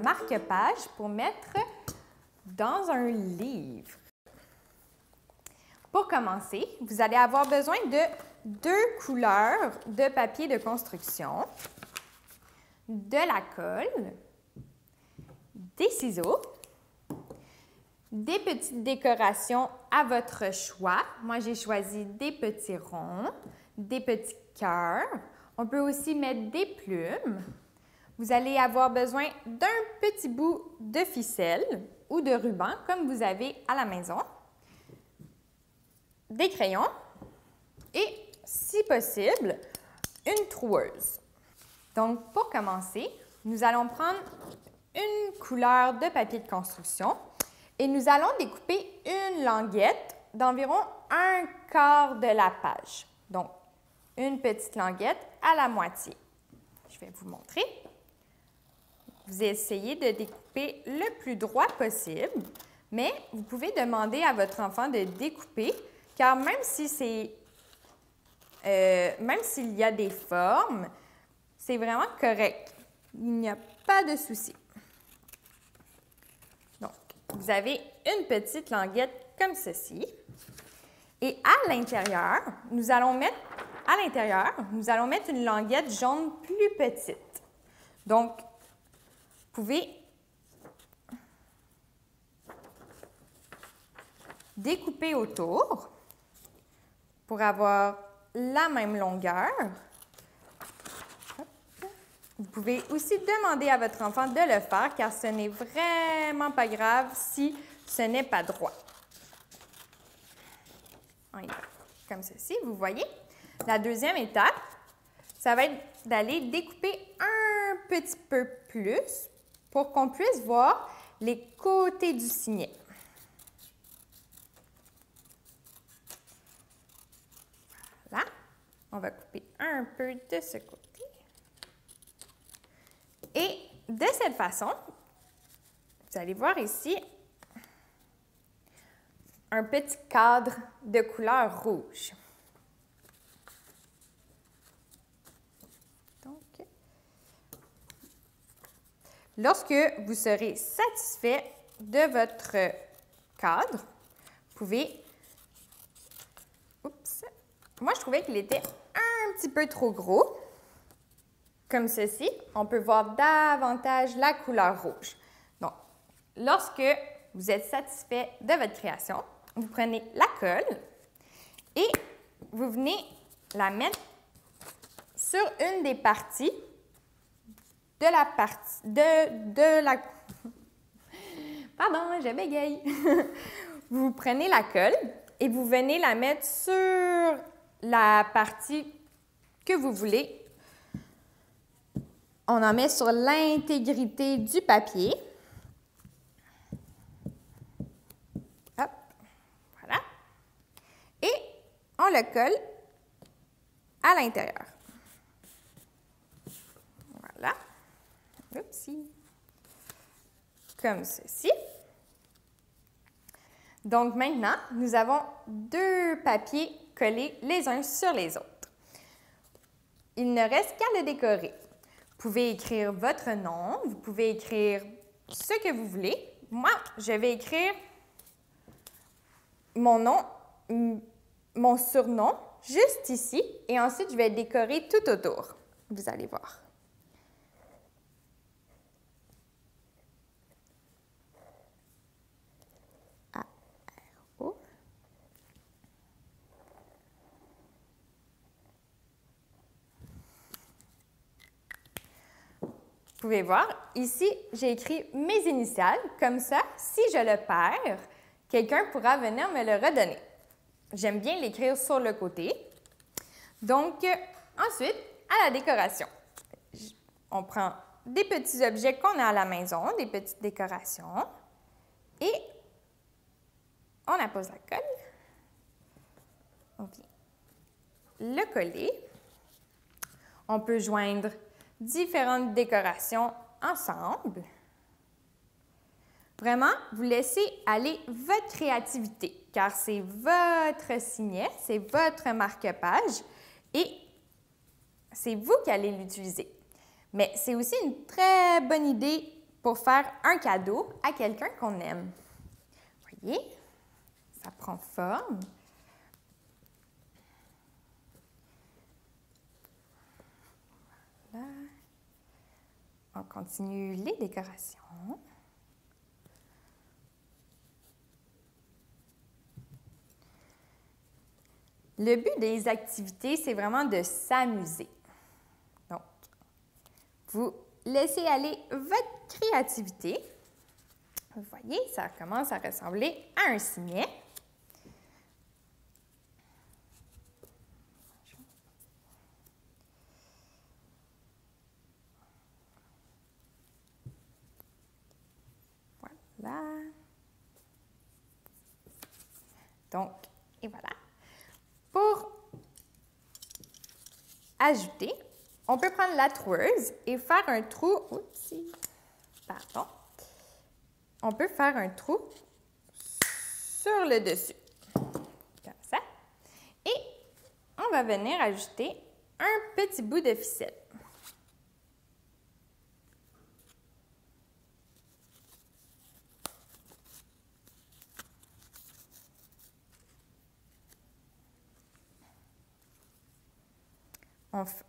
marque-page pour mettre dans un livre. Pour commencer, vous allez avoir besoin de 2 couleurs de papier de construction, de la colle, des ciseaux, des petites décorations à votre choix. Moi, j'ai choisi des petits ronds, des petits cœurs. On peut aussi mettre des plumes. Vous allez avoir besoin d'un petit bout de ficelle ou de ruban, comme vous avez à la maison, des crayons et, si possible, une troueuse. Donc, pour commencer, nous allons prendre une couleur de papier de construction et nous allons découper une languette d'environ 1/4 de la page. Donc, une petite languette à la moitié. Je vais vous montrer. Vous essayez de découper le plus droit possible, mais vous pouvez demander à votre enfant de découper, car même s'il y a des formes, c'est vraiment correct. Il n'y a pas de souci. Donc, vous avez une petite languette comme ceci. Et à l'intérieur, nous allons mettre une languette jaune plus petite. Donc, vous pouvez découper autour pour avoir la même longueur. Vous pouvez aussi demander à votre enfant de le faire, car ce n'est vraiment pas grave si ce n'est pas droit. On y va. Comme ceci, vous voyez. La deuxième étape, ça va être d'aller découper un petit peu plus pour qu'on puisse voir les côtés du signet. Voilà. On va couper un peu de ce côté. Et de cette façon, vous allez voir ici un petit cadre de couleur rouge. Donc, lorsque vous serez satisfait de votre cadre, vous pouvez... Oups! Moi, je trouvais qu'il était un petit peu trop gros. Comme ceci, on peut voir davantage la couleur rouge. Donc, lorsque vous êtes satisfait de votre création, vous prenez la colle et vous venez la mettre sur une des parties de la Pardon, je bégaye. Vous prenez la colle et vous venez la mettre sur la partie que vous voulez. On en met sur l'intégrité du papier. Hop, voilà. Et on le colle à l'intérieur. Voilà. Oupsie. Comme ceci. Donc maintenant, nous avons 2 papiers collés les uns sur les autres. Il ne reste qu'à le décorer. Vous pouvez écrire votre nom, vous pouvez écrire ce que vous voulez. Moi, je vais écrire mon nom, mon surnom, juste ici, et ensuite, je vais décorer tout autour. Vous allez voir. A-R-O. Vous pouvez voir, ici, j'ai écrit mes initiales. Comme ça, si je le perds, quelqu'un pourra venir me le redonner. J'aime bien l'écrire sur le côté. Donc, ensuite, à la décoration. On prend des petits objets qu'on a à la maison, des petites décorations, et on appose la colle. On vient le coller. On peut joindre différentes décorations ensemble. Vraiment, vous laissez aller votre créativité, car c'est votre signet, c'est votre marque-page et c'est vous qui allez l'utiliser. Mais c'est aussi une très bonne idée pour faire un cadeau à quelqu'un qu'on aime. Voyez, ça prend forme. Voilà. On continue les décorations. Le but des activités, c'est vraiment de s'amuser. Donc, vous laissez aller votre créativité. Vous voyez, ça commence à ressembler à un signet. Voilà. Donc, et voilà. Pour ajouter, on peut prendre la troueuse et faire un trou. Oups, pardon. On peut faire un trou sur le dessus, comme ça. Et on va venir ajouter un petit bout de ficelle.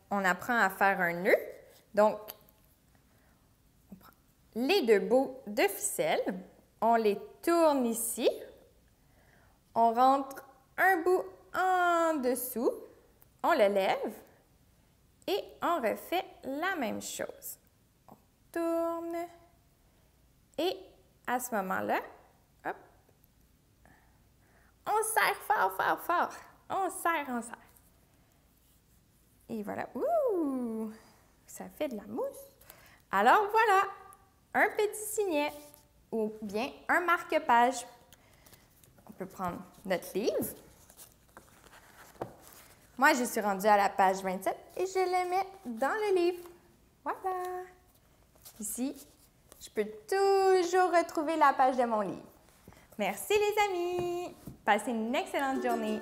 On apprend à faire un nœud. Donc, on prend les deux bouts de ficelle, on les tourne ici, on rentre un bout en dessous, on le lève et on refait la même chose. On tourne et à ce moment-là, hop, on serre fort, fort, fort. On serre, on serre. Et voilà, ouh, ça fait de la mousse. Alors voilà, un petit signet ou bien un marque-page. On peut prendre notre livre. Moi, je suis rendue à la page 27 et je le mets dans le livre. Voilà. Ici, je peux toujours retrouver la page de mon livre. Merci les amis. Passez une excellente journée.